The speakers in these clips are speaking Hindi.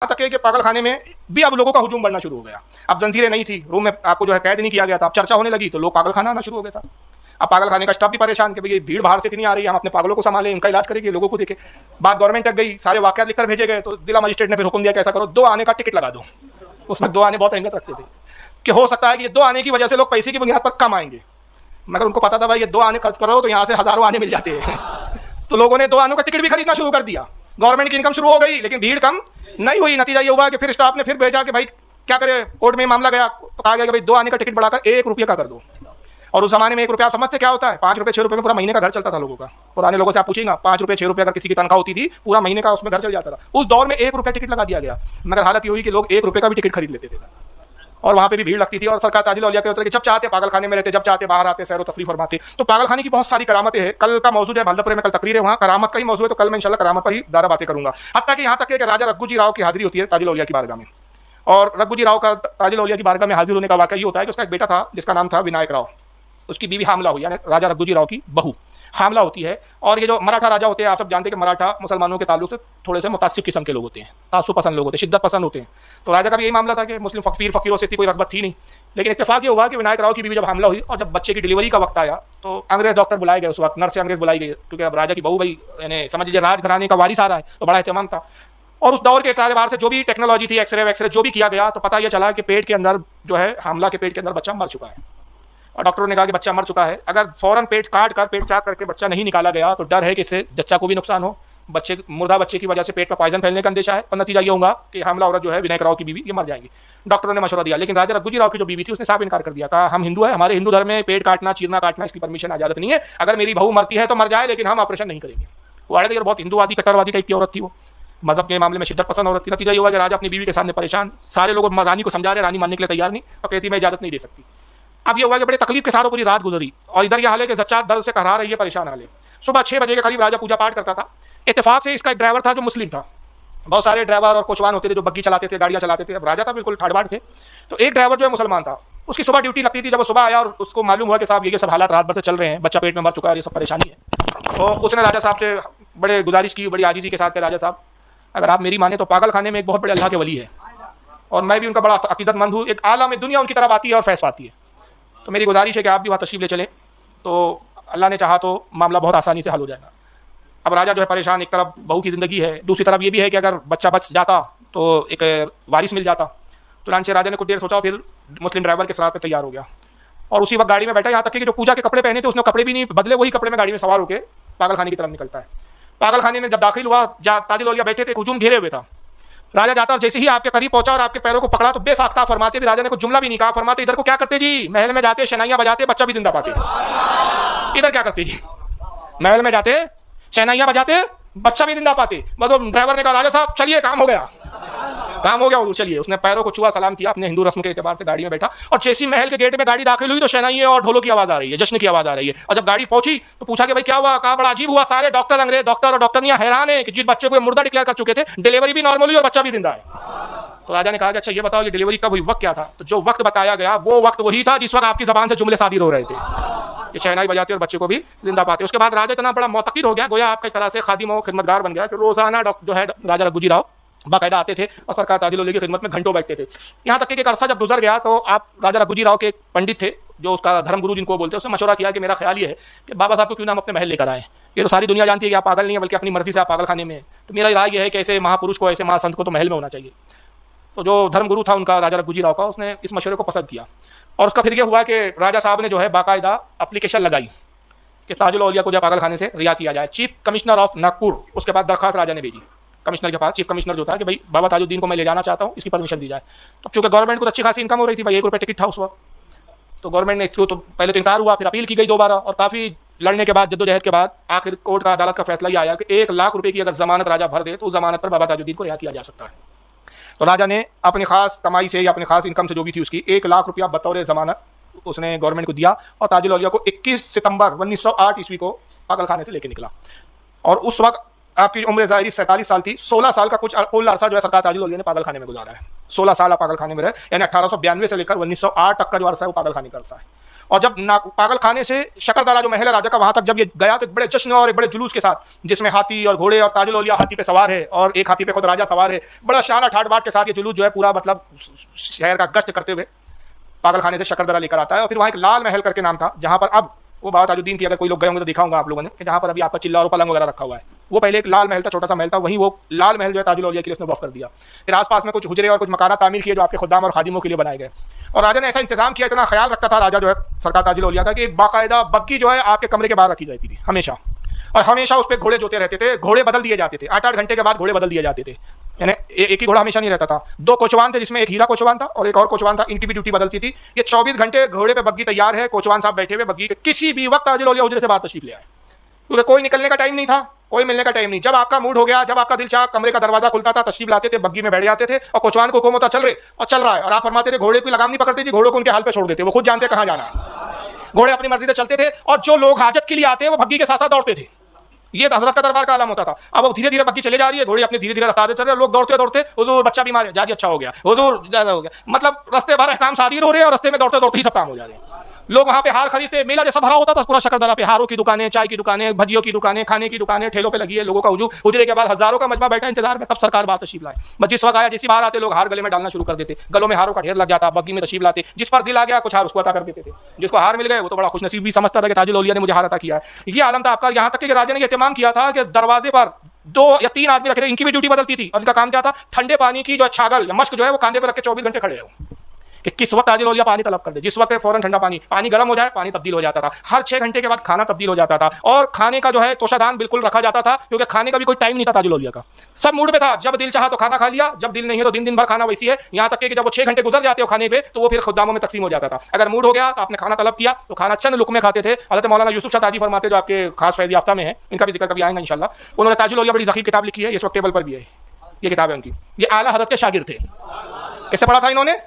तक कि पागल खाने में भी अब लोगों का हुजूम बढ़ना शुरू हो गया। अब जंजीरें नहीं थी, रूम में आपको जो है कैद नहीं किया गया था, अब चर्चा होने लगी तो लोग पागल खाना आना शुरू हो गए। साहब अब पागल खाने का स्टाफ भी परेशान कि भाई भीड़ बाहर से इतनी आ रही है, हम अपने पागलों को संभालें, इनका इलाज करेंगे, लोगों को देखे। बात गवर्नमेंट तक गई, सारे वाकयात लिखकर भेजे गए, तो जिला मजिस्ट्रेट ने फिर हुक्म दिया कि ऐसा करो, 2 आने का टिकट लगा दो। उसमें 2 आने बहुत अहमियत रखते थे कि हो सकता है कि ये 2 आने की वजह से लोग पैसे की बुनियाद पर कम आएंगे, मगर उनको पता था भाई ये 2 आने खर्च करो तो यहाँ से हजारों आने मिल जाते हैं। तो लोगों ने 2 आनों का टिकट भी खरीदना शुरू कर दिया। गवर्नमेंट की इनकम शुरू हो गई, लेकिन भीड़ कम नहीं हुई। नतीजा ये हुआ कि फिर स्टाफ ने फिर भेजा कि भाई क्या करे, कोर्ट में मामला गया तो कहा गया कि भाई 2 आने का टिकट बढ़ाकर 1 रुपये का कर दो। और उस जमाने में 1 रुपया आप समझते क्या होता है? 5 रुपये 6 रुपये में पूरा महीने का घर चलता था लोगों का। पुराने लोगों से आप पूछेंगे, 5 रुपये 6 रुपये अगर किसी की तनख्वाह होती थी, पूरा महीने का उसमें घर चल जाता था। उस दौर में 1 रुपया टिकट लगा दिया गया, मगर हालत ये हुई कि लोग 1 रुपये का भी टिकट खरीद लेते थे और वहाँ पे भी भीड़ लगती थी। और सरकार ताजिल औलिया के होते कि जब चाहते पागल खाने में रहते, जब चाहते बाहर आते, सैर तफरीह फरमाते। तो पागल खाने की बहुत सारी करामतें हैं। कल का मौजूद है भालदापुर में, कल तकरीर है, वहाँ करामत का ही मौजूद है, तो कल मैं इंशाल्लाह करामत पर ही ज़्यादा बातें करूँगा। हत्ता कि यहाँ तक कि राजा रघु जी राव की हाजिरी होती है ताजिल औलिया की बारगाह में। और रघु जी राव का ताजिल औलिया की बारगाह में हाजिर होने का वाक़या ये होता है कि उसका एक बेटा था जिसका नाम था विनायक राव। उसकी बीवी हामला हुई, यानी राजा रघु जी राव की बहू हामला होती है। और ये जो मराठा राजा होते हैं, आप सब जानते हैं कि मराठा मुसलमानों के ताल्लुक से थोड़े से मुतासिब किस्म के लोग होते हैं, तासुब पसंद लोग होते हैं, शिद्दत पसंद होते हैं। तो राजा का भी यही मामला था कि मुस्लिम फकीरों से इतनी कोई रगबत थी नहीं। लेकिन इत्तेफाक ये हुआ कि विनायक राव की बीवी जब हमला हुई और जब बच्चे की डिलीवरी का वक्त आया तो अंग्रेज डॉक्टर बुलाए गए। उस वक्त नर्स से अंग्रेज बुलाई गई, क्योंकि अब राजा की बहू भाई यानी समझ लीजिए राजघराने का वारिस आ रहा है, तो बड़ा एहतमाम था। और उस दौर के एतबार से जो भी टेक्नोलॉजी थी, एक्सरे वैक्सरे जो भी किया गया, तो पता यह चला कि पेट के अंदर जो है हमला के पेट के अंदर बच्चा मर चुका है। और डॉक्टरों ने कहा कि बच्चा मर चुका है, अगर फौरन पेट काट कर पेट चाक करके बच्चा नहीं निकाला गया तो डर है कि इससे बच्चा को भी नुकसान हो, मुर्दा बच्चे की वजह से पेट में पॉइजन फैलने का अंदेशा है, और नतीजा ये होगा कि हमला औरत जो है विनायक राव की बीवी ये मर जाएंगी। डॉक्टरों ने मशवरा दिया, लेकिन राजा रघु जी राव की जो बीवी थी उसने साफ इनकार कर दिया। कहा हम हिंदू है, हमारे हिंदू धर्म में पेट काटना, चीरना काटना इसकी परमिशन इजाजत नहीं है। अगर मेरी बहू मरती है तो मर जाए, लेकिन हम ऑपरेशन नहीं करेंगे। वो अड़े बहुत हिंदूवादी कट्टरवादी टाइप की औरत थी, वो मजहब के मामले में शिद्दत पसंद औरत थी। नतीजा ये हुआ कि राजा अपनी बीवी के सामने परेशान, सारे लोग रानी को समझा रहे, रानी मानने के लिए तैयार नहीं, और कहती मैं इजाजत नहीं दे सकती। अब ये हुआ कि बड़े तकलीफ के साथ पूरी रात गुजरी, और इधर यह हाल है कि जच्चा दर्द से कहरा रही है, परेशान हाल है। सुबह 6 बजे के करीब राजा पूजा पाठ करता था। इत्तेफाक से इसका एक ड्राइवर था जो मुस्लिम था। बहुत सारे ड्राइवर और कोचवान होते थे जो बग्गी चलाते थे, गाड़ियाँ चलाते थे। अब राजा था बिल्कुल ठाड़ बाट थे, तो एक ड्राइवर जो है मुसलमान था, उसकी सुबह ड्यूटी लगती थी। जब वो सुबह आया और उसको मालूम हुआ कि साहब ये सब हालात रात भर से चल रहे हैं, बच्चा पेट में मर चुका है, ये सब परेशानी है, तो उसने राजा साहब से बड़े गुजारिश की, बड़ी आजीजी के साथ कि राजा साहब अगर आप मेरी माने तो पागल खाने में एक बहुत बड़े अल्लाह के वली है, और मैं भी उनका बड़ा अकीदतमंद हूँ, एक आलम दुनिया उनकी तरफ आती है और फैस पाती है, तो मेरी गुजारिश है कि आप भी वहाँ तशरीफ ले चलें, तो अल्लाह ने चाहा तो मामला बहुत आसानी से हल हो जाएगा। अब राजा जो है परेशान, एक तरफ बहू की ज़िंदगी है, दूसरी तरफ ये भी है कि अगर बच्चा बच जाता तो एक वारिस मिल जाता। तुरंत से राजा ने कुछ देर सोचा, फिर मुस्लिम ड्राइवर के सलाह पर तैयार हो गया और उसी वक्त गाड़ी में बैठा। यहाँ तक कि जो पूजा के कपड़े पहने थे उसने कपड़े भी नहीं बदले, वही कपड़े में गाड़ी में सवार होकर पागल खाने की तरफ निकलता है। पागल खाने में जब दाखिल हुआ, ताजिल औलिया बैठे थे, हुजूम घेरे हुए था। राजा जाता और जैसे ही आपके करीब पहुंचा और आपके पैरों को पकड़ा तो बेसाख्ता फरमाते भी, राजा ने कुछ जुमला भी नहीं कहा, फरमाते इधर को क्या करते जी, महल में जाते शहनाइयां बजाते बच्चा भी जिंदा पाते। इधर क्या करते जी, महल में जाते शहनाइयां बजाते बच्चा भी जिंदा पाते। मतलब ड्राइवर ने कहा राजा साहब चलिए, काम हो गया, काम हो गया, चलिए। उसने पैरों को छुआ, सलाम किया, अपने हिंदू रस्म के एतबार से गाड़ी में बैठा, और जैसी महल के गेट में गाड़ी दाखिल हुई तो शहनाइयां और ढोलों की आवाज आ रही है, जश्न की आवाज आ रही है। और जब गाड़ी पहुंची तो पूछा कि भाई क्या हुआ? कहा बड़ा अजीब हुआ, सारे डॉक्टर, अंग्रेज डॉक्टर और डॉक्टरनियां हैरान है कि जिस बच्चे को मुर्दा डिक्लेयर कर चुके थे, डिलीवरी भी नॉर्मल हुई और बच्चा भी जिंदा है। तो राजा ने कहा कि अच्छा ये बताओ, ये डिलीवरी कब हुई, वक्त क्या था? तो जो वक्त बताया गया वो वक्त वही था जिस वक्त आपकी जबान से जुमले सादिर हो रहे थे, ये शहनाई बजाते और बच्चे को भी जिंदा पाते। उसके बाद राजा इतना बड़ा मोतकिर हो गया, गोया आपका एक तरह से खादिम और खिदमतगार बन गया कि रोजाना जो है राजा रघु जी राव बाकायदा आते थे और सरकार ताजिल औलिया की खिदमत में घंटों बैठते थे। यहाँ तक कि एक अरसा जब गुजर गया तो आप राजा रघु जी राव के एक पंडित थे जो उसका धर्म गुरु जिनको बोलते हैं, उसने मशवरा किया कि मेरा ख्याल ये है कि बाबा साहब को क्यों ना हम अपने महल लेकर आए। ये तो सारी दुनिया जानती है कि आप पागल नहीं है, बल्कि अपनी मर्जी से आप पागल खाने में है, तो मेरा राय यह है कि ऐसे महापुरुष को, ऐसे महासंत को तो महल में होना चाहिए। तो जो धर्मगुरु था उनका राजा रघु जी राव का, उसने इस मशवरे को पसंद किया और उसका फिर यह हुआ कि राजा साहब ने जो है बाकायदा एप्लीकेशन लगाई कि ताजुल औलिया को जब पागल खाने से रिहा किया जाए। चीफ कमिश्नर ऑफ नागपुर उसके बाद दरखास्त राजा ने भेजी कमिश्नर के पास, चीफ कमिश्नर जो था कि भाई बाबा ताजुद्दीन को मैं ले जाना चाहता हूँ, इसकी परमिशन दी जाए। तो चूंकि गवर्नमेंट को अच्छी खासी इनकम हो रही थी, भाई 1 रुपये टिकट था उस वक्त, तो गवर्नमेंट ने इसको तो पहले तो इनकार हुआ, फिर अपील की गई दोबारा, और काफ़ी लड़ने के बाद, जद्दोजहद के बाद आखिर कोर्ट का अदालत का फैसला ये आया कि 1 लाख रुपए की अगर जमानत राजा भर दे तो उस जमानत पर बाबा ताजुद्दीन को रिहा किया जा सकता है। तो राजा ने अपनी खास कमाई से या अपनी खास इनकम से जो भी थी उसकी 1 लाख रुपया बतौर जमानत उसने गवर्नमेंट को दिया, और ताजुल औलिया को 21 सितंबर 1908 ईस्वी को पागल खाने से लेकर निकला। और उस वक्त आपकी उम्र ज़ाहिरी 47 साल थी। 16 साल का कुछ अरसा जो है सरकार ताजुल औलिया ने पागल खाने में गुजारा है। 16 साल आप पागल खाने में रहे, यानी 1892 से लेकर 1908 तक का जो अरसा है वो पागल खाने का अरसा है। और जब पागल खाने से शकरदरा जो महल है राजा का, वहां तक जब ये गया तो एक बड़े जश्न और एक बड़े जुलूस के साथ, जिसमें हाथी और घोड़े और ताजुल औलिया हाथी पे सवार है और एक हाथी पे खुद राजा सवार है, बड़ा शान ठाट बाट के साथ ये जुलूस जो है पूरा मतलब शहर का गश्त करते हुए पागल खाने से शकरदरा लेकर आता है। और फिर वहाँ एक लाल महल करके नाम था, जहाँ पर अब वो बाबा ताजुद्दीन की अगर कोई लोग गए होंगे तो दिखा होगा आप लोगों ने, कि जहाँ पर अभी आपका चिल्ला और पलंग वगैरह रखा हुआ है, वो पहले एक लाल महल था, छोटा सा महल था, वहीं वो लाल महल जो है ताजुल औलिया के लिए उसने वक्फ कर दिया। फिर आसपास में कुछ हुजरे और कुछ मकाना तामीर किए जो आपके खुदाम और खादिमों के लिए बनाए गए। और राजा ने ऐसा इंतजाम किया, इतना ख्याल रखता था राजा जो है सरकार ताजुल औलिया का, कि एक बाकायदा बग्गी जो है आपके कमरे के बाहर रखी जाती थी हमेशा, और हमेशा उस पर घोड़े जोते रहते थे, घोड़े बदल दिए जाते थे, 8-8 घंटे के बाद घोड़े बदल दिए जाते थे, यानी एक ही घोड़ा हमेशा नहीं रहता था। 2 कोचवान थे, जिसमें एक हीरा कोचवान था और एक और कोचवान था, इनकी भी ड्यूटी बदलती थी। ये 24 घंटे घोड़े पे बग्गी तैयार है, कोचवान साहब बैठे हुए बग्गी के, किसी भी वक्त ताजुल औलिया हुजरे से बाहर तशरीफ ले आए, क्योंकि कोई निकलने का टाइम नहीं था, कोई मिलने का टाइम नहीं। जब आपका मूड हो गया, जब आपका दिल चाह, कमरे का दरवाजा खुलता था, तशरीफ लाते थे, बग्गी में बैठ जाते थे, और कोचवान को हुक्म होता चल रहा है, और आप फरमाते थे, घोड़े की लगाम नहीं पकड़ती थी, घोड़े को उनके हाल पे छोड़ देते, वो खुद जानते कहाँ जाना है, घोड़े अपनी मर्जी से चलते थे। और जो लोग हाजत के लिए आते हैं वो बग्गी के साथ साथ दौड़ते थे, ये हजरत का दरबार का आलम होता था। अब वो धीरे धीरे बग्गी चले जा रही है, घोड़ी अपनी धीरे धीरे रफ्तार से चल रहे हैं, लोग दौड़ते दौड़ते, हुजूर बच्चा बीमार है, जाजी अच्छा हो गया, हुजूर ज्यादा हो गया, मतलब रस्ते भर काम सादीर हो रहे हैं और रस्ते में दौड़ते दौड़ते ही सब काम हो जा रहे हैं। लोग वहाँ पे हार खरीदते, मेला जैसा भरा होता था पूरा शकरदरा पे, हारों की दुकानें, चाय की दुकानें, भजियों की दुकानें, खाने की दुकानें, ठेलों पे लगी है, लोगों का हुजूम। हुजरे के बाद हजारों का मजमा बैठा इंतजार में कब सरकार बात तशरीफ लाए। बस जिस वक्त आया, जिस बाहर आते लोग हार गले में डालना शुरू कर देते, गलों में हारों का ढेर लग जाता, बग्गी में तशरीफ लाते, जिस पर दिल आ गया कुछ हार उसको अता कर देते थे। जिसको हार मिल गए वो तो बड़ा खुशनसीब भी समझता था कि ताजुल औलिया ने मुझे हार अता किया है। ये आलम था आपका। यहाँ तक कि राजा ने एहतमाम किया था कि दरवाजे पर 2 या 3 आदमी रखे थे, इनकी भी ड्यूटी बदलती थी, और इनका काम क्या था, ठंडे पानी की जो छागल या मश्क जो है वो कांधे पर रख के 24 घंटे खड़े हो, कि किस वक्त ताजुल औलिया पानी तलब कर दे, जिस वक्त फौरन ठंडा पानी गर्म हो जाए, पानी तब्दील हो जाता था। हर 6 घंटे के बाद खाना तब्दील हो जाता था, और खाने का जो है तोशादान बिल्कुल रखा जाता था, क्योंकि खाने का भी कोई टाइम नहीं था ताजुल औलिया का। सब मूड पे था, जब दिल चाहा तो खाना खा लिया, जब दिल नहीं है तो दिन भर खाना वैसी है। यहाँ तक कि जब वो 6 घंटे गुजर जाते हो खाने पे, तो वो फिर खुदामों में तकसीम हो जाता था। अगर मूड हो गया तो आपने खाना तलब किया तो खाना चंद लुकमे खाते थे। हज़रत मौलाना यूसुफ शाह ताजी फरमाते, जो आपके खास फैज़ याफ्ता में है, इनका भी जिक्र कभी आएगा इंशाल्लाह। उन्होंने ताजुल औलिया बड़ी ज़ख़ीर किताब लिखी है, इस वक्त टेबल पर भी है, ये किताब है उनकी। ये आला हज़रत के शागिर्द थे, कैसे पढ़ा था इन्होंने।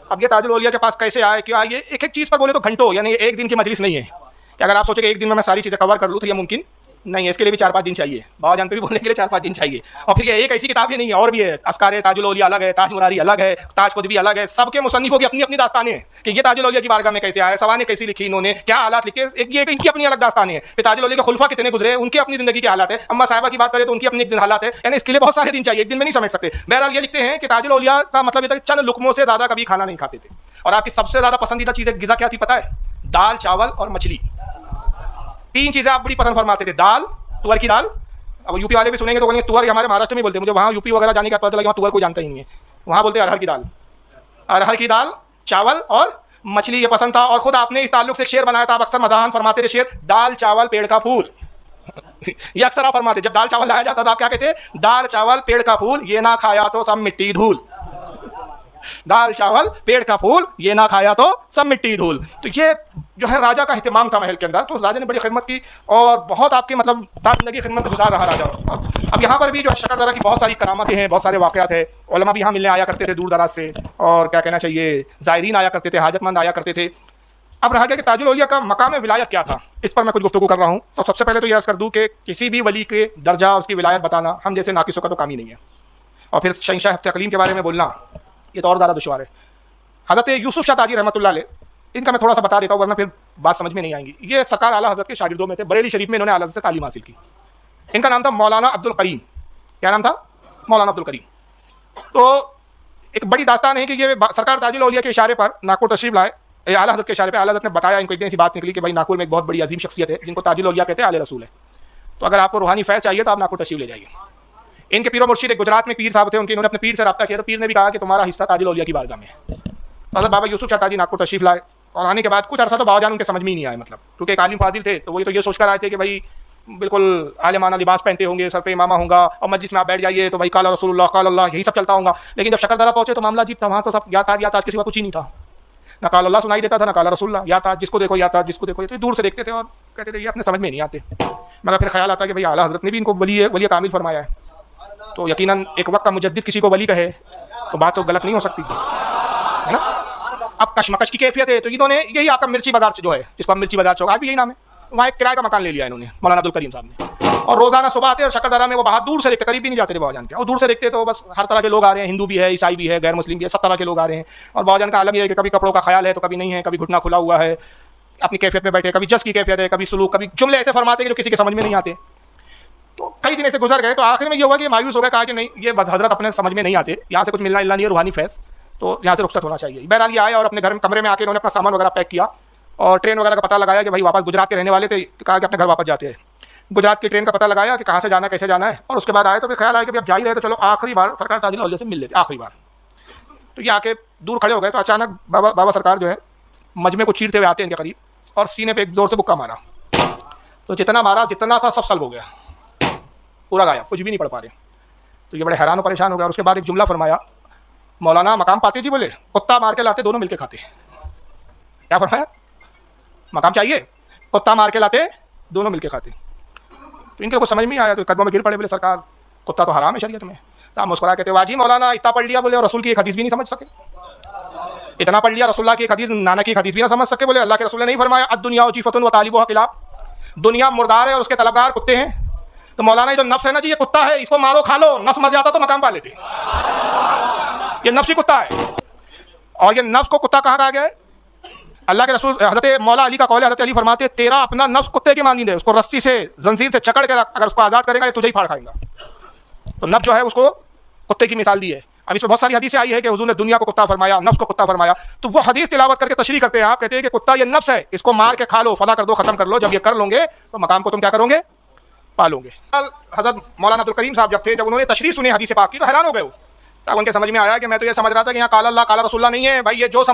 अब ये ताजुल औलिया के पास कैसे आए, क्यों आए, ये एक एक चीज़ पर बोले तो घंटों, यानी एक दिन की मजलिस नहीं है कि अगर आप सोचे कि एक दिन में मैं सारी चीज़ें कवर कर लूँ तो ये मुमकिन नहीं है। इसके लिए भी 4-5 दिन चाहिए, बाबा जान पे भी बोलने के लिए 4-5 दिन चाहिए। और फिर ये एक ऐसी किताब ही नहीं है, और भी है। अस्कार ताजुल औलिया अलग है, ताज मुरारी अलग है, ताज कुतबी अलग है। सबके मुसन्निफों की अपनी अपनी दास्तानें हैं कि ये ताजुल औलिया की बारगाह में कैसे आया, सवानें कैसी लिखी इन्होंने, क्या हालात लिखे, ये इनकी अपनी अलग दास्तानें हैं। फिर ताजुल औलिया के खुलफा कितने गुजरे, उनकी अपनी जिंदगी के हालात है। अम्मा साहिबा की बात करें तो उनकी अपनी एक हालात है, यानी इसके लिए बहुत सारे दिन चाहिए, एक दिन में नहीं समझ सकते। बहरहाल ये लिखते हैं कि ताजुल औलिया का मतलब ये था कि चंद लुकमों से ज़्यादा कभी खाना नहीं खाते थे। और आपकी सबसे ज़्यादा पसंदीदा चीज़ गिज़ा क्या थी पता है, दाल, चावल और मछली। 3 चीज़ें आप बड़ी पसंद फरमाते थे। दाल, तुअर की दाल, अब यूपी वाले भी सुनेंगे तो कहेंगे तुअर हमारे महाराष्ट्र में बोलते हैं, मुझे वहाँ यूपी वगैरह जाने का पता लगा, वहाँ तुअर को जानता ही नहीं है, वहाँ बोलते हैं अरहर की दाल। अरहर की दाल, चावल और मछली ये पसंद था। और खुद आपने इस ताल्लुक से शेर बनाया था, आप अक्सर मज़ाहन फरमाते थे शेर, दाल चावल पेड़ का फूल। ये अक्सर आप फरमाते, जब दाल चावल लाया जाता था आप क्या कहते, दाल चावल पेड़ का फूल, ये ना खाया तो सब मिट्टी धूल। दाल चावल पेड़ का फूल, ये ना खाया तो सब मिट्टी धूल। तो ये जो है राजा का एहतमाम था महल के अंदर। तो राजा ने बड़ी खिदमत की और बहुत आपकी मतलब जिंदगी खिदमत गुजार रहा राजा। अब यहाँ पर भी जो है शकरदरा की बहुत सारी करामातें हैं, बहुत सारे वाक़यात हैं। उलमा भी यहाँ मिलने आया करते थे दूर दराज से, और क्या कहना चाहिए, ज़ायरीन आया करते थे, हाजतमंद आया करते थे। अब रहा गया कि ताजुल औलिया का मकाम विलायत क्या था, इस पर मैं कुछ गुफ्तगू कर रहा हूँ। तो सबसे पहले तो यह अर्ज़ कर दूँ कि किसी भी वली के दर्जा उसकी विलायत बताना हम जैसे नाकिसों का तो काम ही नहीं है, और फिर शहंशाह तकलीम के बारे में बोलना ये तो और ज़्यादा दुश्वार है। हज़रत यूसुफ शाह ताजी रहमतुल्लाह अलैह, इनका मैं थोड़ा सा बता देता हूँ वरना फिर बात समझ में नहीं आएंगी। ये सरकार आला हज़रत के शागिर्दों में थे, बरेली शरीफ में इन्होंने आला हज़रत से तालीम हासिल की। इनका नाम था मौलाना अब्दुल करीम। क्या नाम था, मौलाना अब्दुल करीम। तो एक बड़ी दास्तान है कि ये सरकार ताजुल औलिया के इशारे पर नागपुर तशरीफ लाए, आला हज़रत के इशारे पर। आला हज़रत ने बताया इनको, एक दिन ऐसी बात निकली कि भाई नागपुर में एक बहुत बड़ी अजीम शख्सियत है जिनको ताजुल औलिया कहते हैं, आले रसूल है, तो अगर आपको रूहानी फैज़ चाहिए तो आप नागपुर तशरीफ ले जाइए। इनके पीर मुर्शिद एक गुजरात में पीर साहब थे, उनके इन्होंने अपने पीर से रब्ता किया, तो पीर ने भी कहा कि तुम्हारा हिस्सा ताजुल औलिया की बारगाह में है। तो बाबा यूसुफ शाह ताजी नागपुर तशरीफ लाए, और आने के बाद कुछ अर्सा तो बाबाजान उनके समझ में ही नहीं आया, मतलब क्योंकि एक आलिम फाजिल थे, तो वो तो ये सोचकर आए थे कि भाई बिल्कुल आलिमाना लिबास पहनते होंगे, सर पे इमामा होगा, और मस्जिद में आप बैठ जाइए तो भाई काला रसूलुल्लाह काला अल्लाह यही सब चलता होगा। लेकिन जब शकरदरा पहुंचे तो मामला अजीब था, वहाँ तो सब या था किसी का कुछ ही नहीं था, ना काला अल्लाह सुनाई देता था, ना काला रसूलुल्लाह, या था जिसको देखो, या था जिसको देखो। तो दूर से देखते थे और कहते थे ये अपने समझ में नहीं आते। मगर फिर ख्याल आता कि भाई आला हज़रत ने भी इनको वली कामिल फरमाया है, तो यकीनन एक वक्त का मुजद्दिद किसी को वली कहे तो बात तो गलत नहीं हो सकती है ना। अब कशमकश की कैफियत है, तो इन्होंने यही आपका मिर्ची बाजार जो है, जिसको मिर्ची बाजार चौक आज भी यही नाम है, वहाँ एक किराए का मकान ले लिया इन्होंने मौलाना अब्दुल करीम साहब ने। और रोजाना सुबह आते और शकरदरा में वो बाहर दूर से देखते, करीब भी नहीं जाते थे बाबाजान के, और दूर से देखते तो बस हर तरह के लोग आ रहे हैं, हिंदू भी है, ईसाई भी है, गैर मुस्लिम भी है, सब तरह के लोग आ रहे हैं। और बाबाजान का आलम ये है कि कभी कपड़ों का ख्याल है तो कभी नहीं है, कभी घुटना खुला हुआ है, अपनी कैफियत में बैठे, कभी जस की कैफियत है, कभी सुलूक, कभी जुमले ऐसे फरमाते हैं जो किसी के समझ में नहीं आते। तो कई दिन ऐसे गुजर गए, तो आखिर में ये हुआ कि मायूस हो गया, कहा कि नहीं ये हजरत अपने समझ में नहीं आते, यहाँ से कुछ मिलना इल्ला नहीं है, रूहानी फैज़, तो यहाँ से रुखसत होना चाहिए। बहरहाल ये आए और अपने घर कमरे में आके उन्होंने अपना सामान वगैरह पैक किया और ट्रेन वगैरह का पता लगाया कि भाई वापस गुजरात के रहने वाले थे, कहा कि अपने घर वापस जाते हैं। गुजरात की ट्रेन का पता लगाया कि कहाँ से जाना, कैसे जाना है, और उसके बाद आए तो फिर ख्याल आया कि अब जा ही रहे तो चलो आखिरी बार सरकार ताजिल औलिया से मिल लेते, आखिरी बार। तो ये आके दूर खड़े हो गए, तो अचानक बाबा सरकार जो है मजमे को चीरते हुए आते हैं इनके करीब, और सीने पे एक जोर से बुक्का मारा। तो जितना मारा, जितना था सब सल्ब हो गया, पूरा गायब, कुछ भी नहीं पढ़ पा रहे। तो ये बड़े हैरान और परेशान हो गया। और उसके बाद एक जुमला फरमाया, मौलाना मकाम पाते जी बोले कुत्ता मार के लाते दोनों मिलके खाते। क्या फरमाया? मकाम चाहिए, कुत्ता मार के लाते दोनों मिलके खाते। तो इनके कुछ समझ में नहीं आया, तो कदमों में गिर पड़े, बोले सरकार कुत्ता तो हराम है शरीयत में। तो आप मुस्कुरा कहते वाजी मौलाना इतना पढ़ लिया, बोले और रसूल की एक हदीस भी नहीं समझ सके, इतना पढ़ लिया रसूलुल्लाह की एक हदीस, नाना की हदीस भी ना समझ सके। बोले अल्लाह के रसूल ने नहीं फरमाया अद्दुनिया जीफतुन व तालिबुहा किलाब, दुनिया मुर्दार है और उसके तलबगार कुत्ते हैं। तो मौलाना ये जो नफ्स है ना जी, ये कुत्ता है, इसको मारो खा लो, नफ्स मर जाता तो मकाम पा लेते। ये नफ्स ही कुत्ता है। और ये नफ्स को कुत्ता कहाँ कहा गया है? अल्लाह के रसूल हज़रत मौला अली का कौल है, हज़रत अली फरमाते तेरा अपना नफ्स कुत्ते की मांगी दे, उसको रस्सी से जंजीर से जकड़ के अगर उसको आज़ाद करेगा ये तुझे ही फाड़ खाएगा। तो नफ्स जो है उसको कुत्ते की मिसाल दी है। अब इसमें बहुत सारी हदीसें आई है कि हुजूर ने दुनिया को कुत्ता फरमाया, नफ्स को कुत्ता फरमाया। तो वो हदीस तिलावत करके तशरीह करते हैं, आप कहते हैं कि कुत्ता ये नफ्स है, इसको मार के खा लो, फना कर दो, खत्म कर लो। जब ये कर लोगे तो मकाम को तुम क्या करोगे? पालोगे। हज़रत मौलाना अब्दुल करीम साहब जब थे, जब उन्होंने तशरीह सुनी हदीस पाक की तो हैरान हो गए। तब उनके समझ में आया कि मैं तो ये समझ रहा था कि यहाँ काला अल्लाह काला रसूलुल्लाह नहीं है भाई, ये जो